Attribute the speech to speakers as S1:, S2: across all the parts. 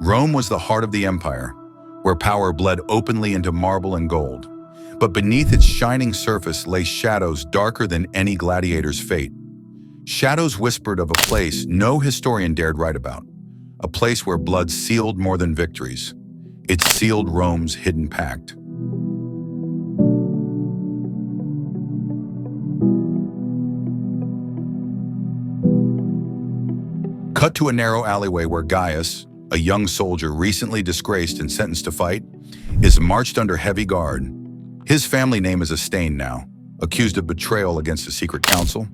S1: Rome was the heart of the empire, where power bled openly into marble and gold. But beneath its shining surface lay shadows darker than any gladiator's fate. Shadows whispered of a place no historian dared write about, a place where blood sealed more than victories. It sealed Rome's hidden pact. Cut to a narrow alleyway where Gaius, a young soldier recently disgraced and sentenced to fight, is marched under heavy guard. His family name is a stain now, accused of betrayal against a secret council.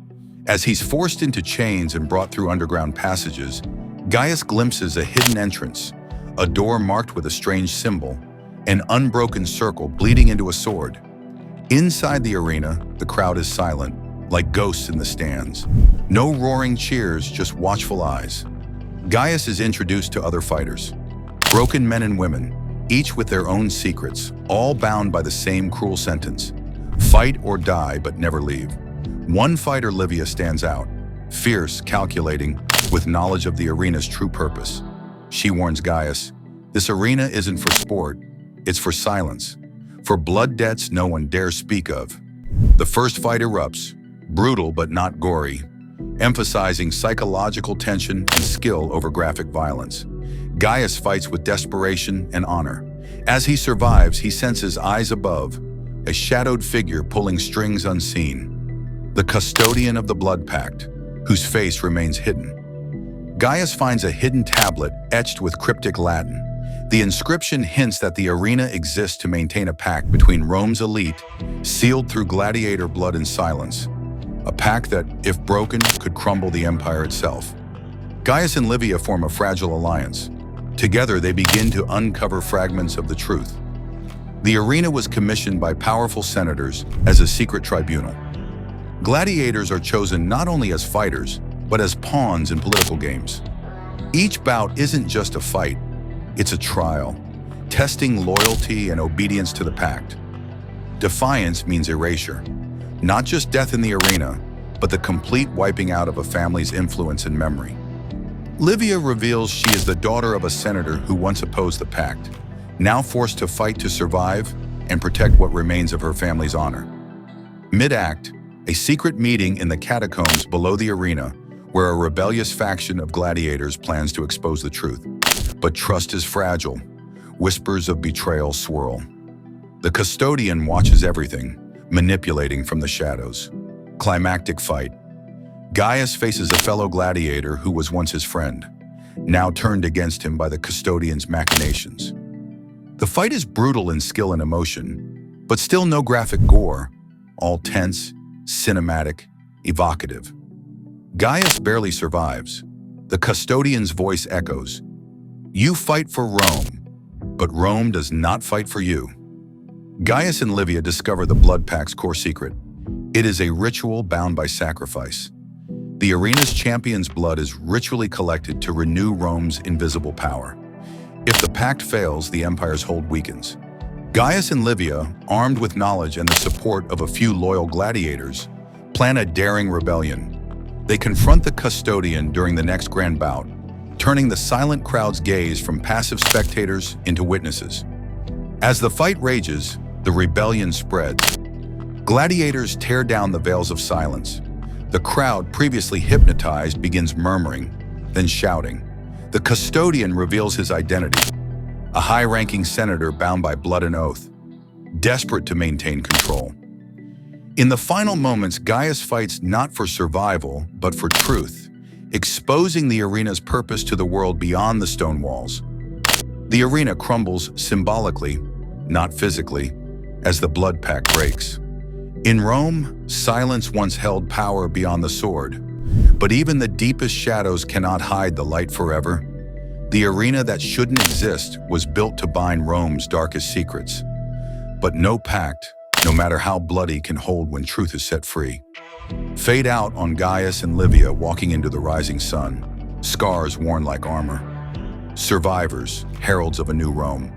S1: As he's forced into chains and brought through underground passages, Gaius glimpses a hidden entrance, a door marked with a strange symbol, an unbroken circle bleeding into a sword. Inside the arena, the crowd is silent, like ghosts in the stands. No roaring cheers, just watchful eyes. Gaius is introduced to other fighters, broken men and women, each with their own secrets, all bound by the same cruel sentence: fight or die, but never leave. One fighter, Livia, stands out, fierce, calculating, with knowledge of the arena's true purpose. She warns Gaius, this arena isn't for sport, it's for silence, for blood debts no one dares speak of. The first fight erupts, brutal but not gory, emphasizing psychological tension and skill over graphic violence. Gaius fights with desperation and honor. As he survives, he senses eyes above, a shadowed figure pulling strings unseen. The custodian of the blood pact, whose face remains hidden. Gaius finds a hidden tablet etched with cryptic Latin. The inscription hints that the arena exists to maintain a pact between Rome's elite, sealed through gladiator blood and silence. A pact that, if broken, could crumble the empire itself. Gaius and Livia form a fragile alliance. Together, they begin to uncover fragments of the truth. The arena was commissioned by powerful senators as a secret tribunal. Gladiators are chosen not only as fighters, but as pawns in political games. Each bout isn't just a fight, it's a trial, testing loyalty and obedience to the pact. Defiance means erasure, not just death in the arena, but the complete wiping out of a family's influence and memory. Livia reveals she is the daughter of a senator who once opposed the pact, now forced to fight to survive and protect what remains of her family's honor. Mid-act, a secret meeting in the catacombs below the arena, where a rebellious faction of gladiators plans to expose the truth. But trust is fragile. Whispers of betrayal swirl. The custodian watches everything, manipulating from the shadows. Climactic fight. Gaius faces a fellow gladiator who was once his friend, now turned against him by the custodian's machinations. The fight is brutal in skill and emotion, but still no graphic gore, all tense, cinematic, evocative. Gaius barely survives. The custodian's voice echoes, "You fight for Rome, but Rome does not fight for you." Gaius and Livia discover the blood pact's core secret. It is a ritual bound by sacrifice. The arena's champion's blood is ritually collected to renew Rome's invisible power. If the pact fails, the empire's hold weakens. Gaius and Livia, armed with knowledge and the support of a few loyal gladiators, plan a daring rebellion. They confront the custodian during the next grand bout, turning the silent crowd's gaze from passive spectators into witnesses. As the fight rages, the rebellion spreads. Gladiators tear down the veils of silence. The crowd, previously hypnotized, begins murmuring, then shouting. The custodian reveals his identity, a high-ranking senator bound by blood and oath, desperate to maintain control. In the final moments, Gaius fights not for survival, but for truth, exposing the arena's purpose to the world beyond the stone walls. The arena crumbles symbolically, not physically, as the blood pact breaks. In Rome, silence once held power beyond the sword, but even the deepest shadows cannot hide the light forever. The arena that shouldn't exist was built to bind Rome's darkest secrets. But no pact, no matter how bloody, can hold when truth is set free. Fade out on Gaius and Livia walking into the rising sun, scars worn like armor. Survivors, heralds of a new Rome.